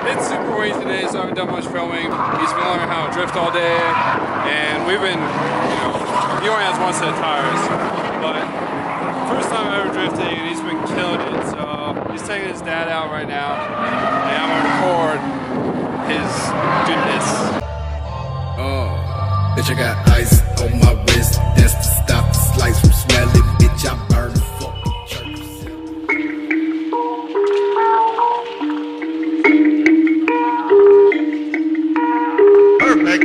It's super windy today, so I haven't done much filming. He's been learning how to drift all day, and we've been, he only has one set of tires, but first time ever drifting, and he's been killing it. So he's taking his dad out right now, and I'm gonna record his goodness. Bitch, I got ice on my wrist. That's to stop the slice from smelling. Bitch, I burn the fucking church. Perfect.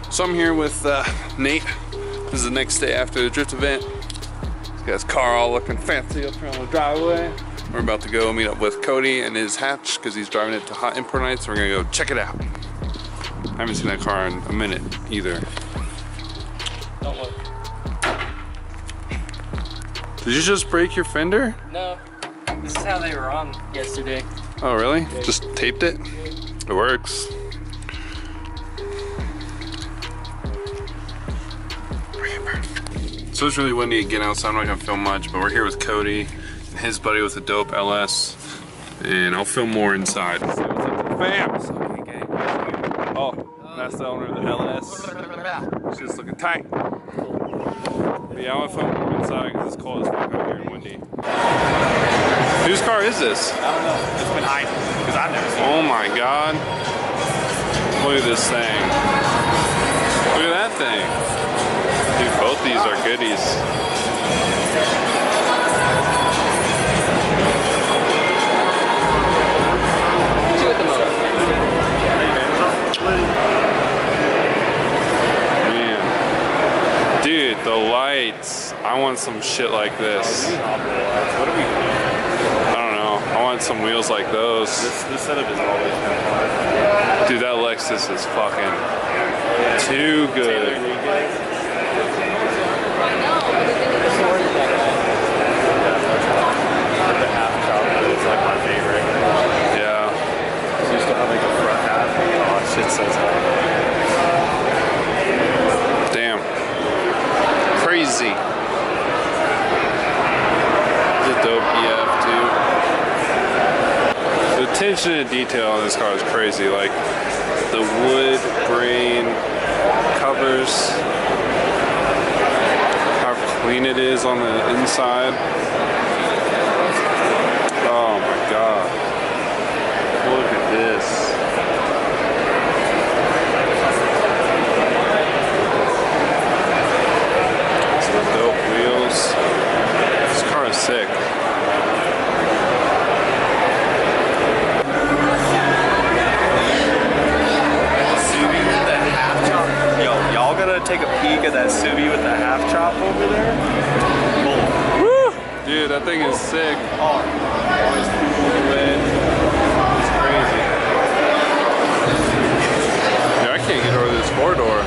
So I'm here with Nate. This is the next day after the drift event. He's got his car all looking fancy up here on the driveway. We're about to go meet up with Cody and his hatch because he's driving it to Hot Import Night, so we're gonna go check it out. I haven't seen that car in a minute either. Don't look. Did you just break your fender? No. This is how they were on yesterday. Oh really? Yeah. Just taped it? It works. So it's really windy again outside. I'm not gonna film much, but we're here with Cody and his buddy with a dope LS, and I'll film more inside. Say what's up to the fam. Oh, that's the owner of the LS. It's just looking tight. But yeah, I want to film more inside because it's cold as fuck out here and windy. Whose car is this? I don't know. It's been hiding because I've never seen it. Oh my god. Look at this thing. Look at that thing. Dude, both these are goodies. Man. Dude, the lights. I want some shit like this. What are we doing? I don't know. I want some wheels like those. This setup is always kind of fun. Dude, that Lexus is fucking too good. Damn. Crazy. It's a dope EF too. The attention to detail on this car is crazy. Like the wood grain covers, how clean it is on the inside. Oh my god. Look at this. Sick. Y'all gotta take a peek at that Subi with the half chop over there. Woo! Dude, that thing is sick. Oh, it's red. It's crazy. Dude, I can't get over this four-door.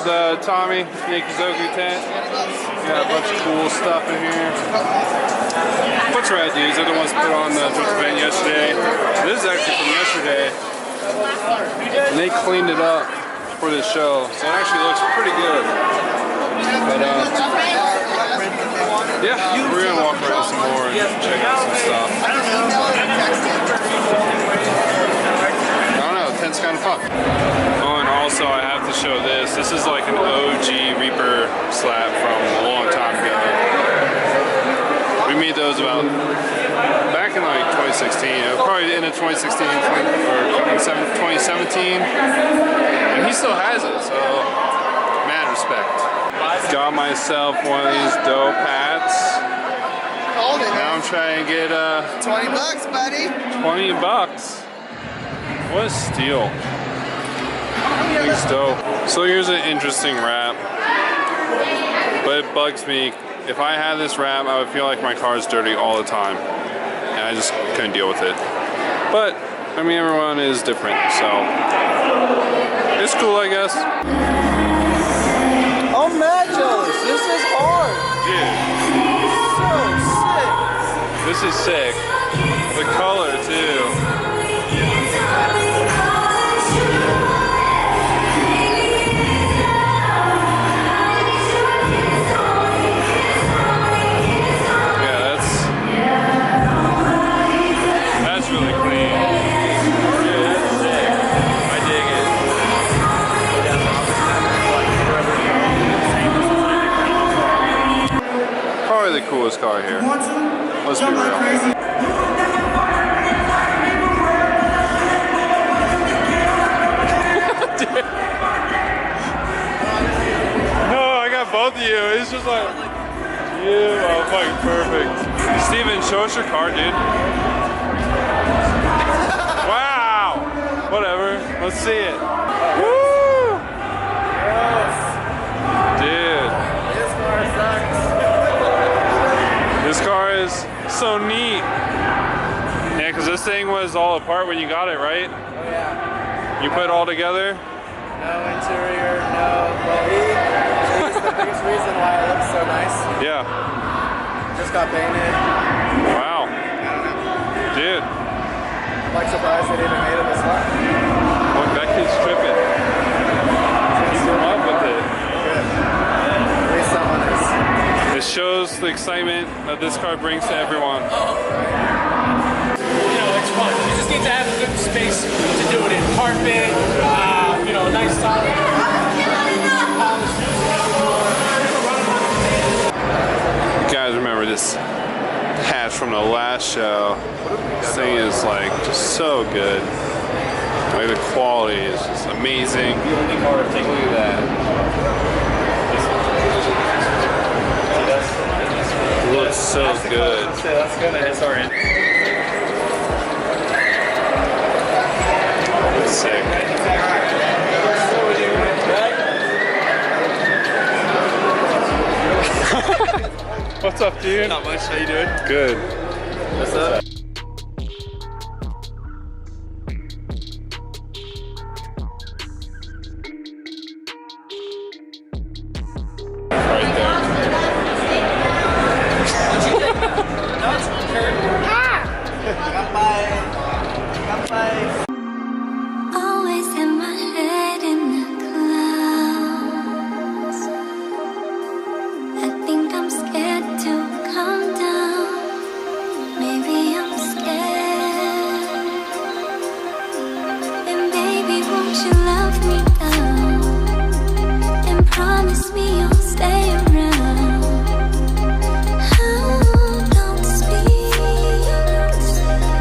with Tommy, Yakizoku tent. Got a bunch of cool stuff in here. Bunch of rad dudes. They're the ones that put on the event yesterday. This is actually from yesterday. And they cleaned it up for this show. So it actually looks pretty good. But yeah, we're gonna walk around some more and check out some stuff. I don't know, the tent's kind of fun. Oh, and also I have to show this. This is like an OG Reaper slab from a long time ago. We made those about back in like 2016, probably in 2016 or 2017, and he still has it, so mad respect. Got myself one of these dope hats. Now I'm trying to get $20, buddy. 20 bucks. What a steal. Thing's dope. So here's an interesting wrap, but it bugs me. If I had this wrap, I would feel like my car is dirty all the time, and I just couldn't deal with it. But I mean, everyone is different, so it's cool, I guess. I'm mad jealous. This is hard. Dude, this is sick. The color too. The coolest car here. Let's be real. No, I got both of you. It's just like you. Oh, fucking perfect. Steven, show us your car, dude. Wow. Whatever. Let's see it. Woo! Dude. This car sucks. This car is so neat. Yeah, because this thing was all apart when you got it, right? Oh yeah. You put it all together? No interior, no. Well, he's the biggest reason why it looks so nice. Yeah. Just got painted. Wow. Dude. I'm like surprised they even made it this far. Look, that kid's tripping. Keep him up with it. Good. At least someone is. It shows the excitement that this car brings to everyone. You know, it's fun. You just need to have a good space to do it in. Carpet, you know, nice solid. You guys remember this hatch from the last show? This thing is like just so good. Like the quality is just amazing. Look at that. It looks so good. That's gonna hit our end. It's sick. What's up, dude? Not much. How you doing? Good. What's up?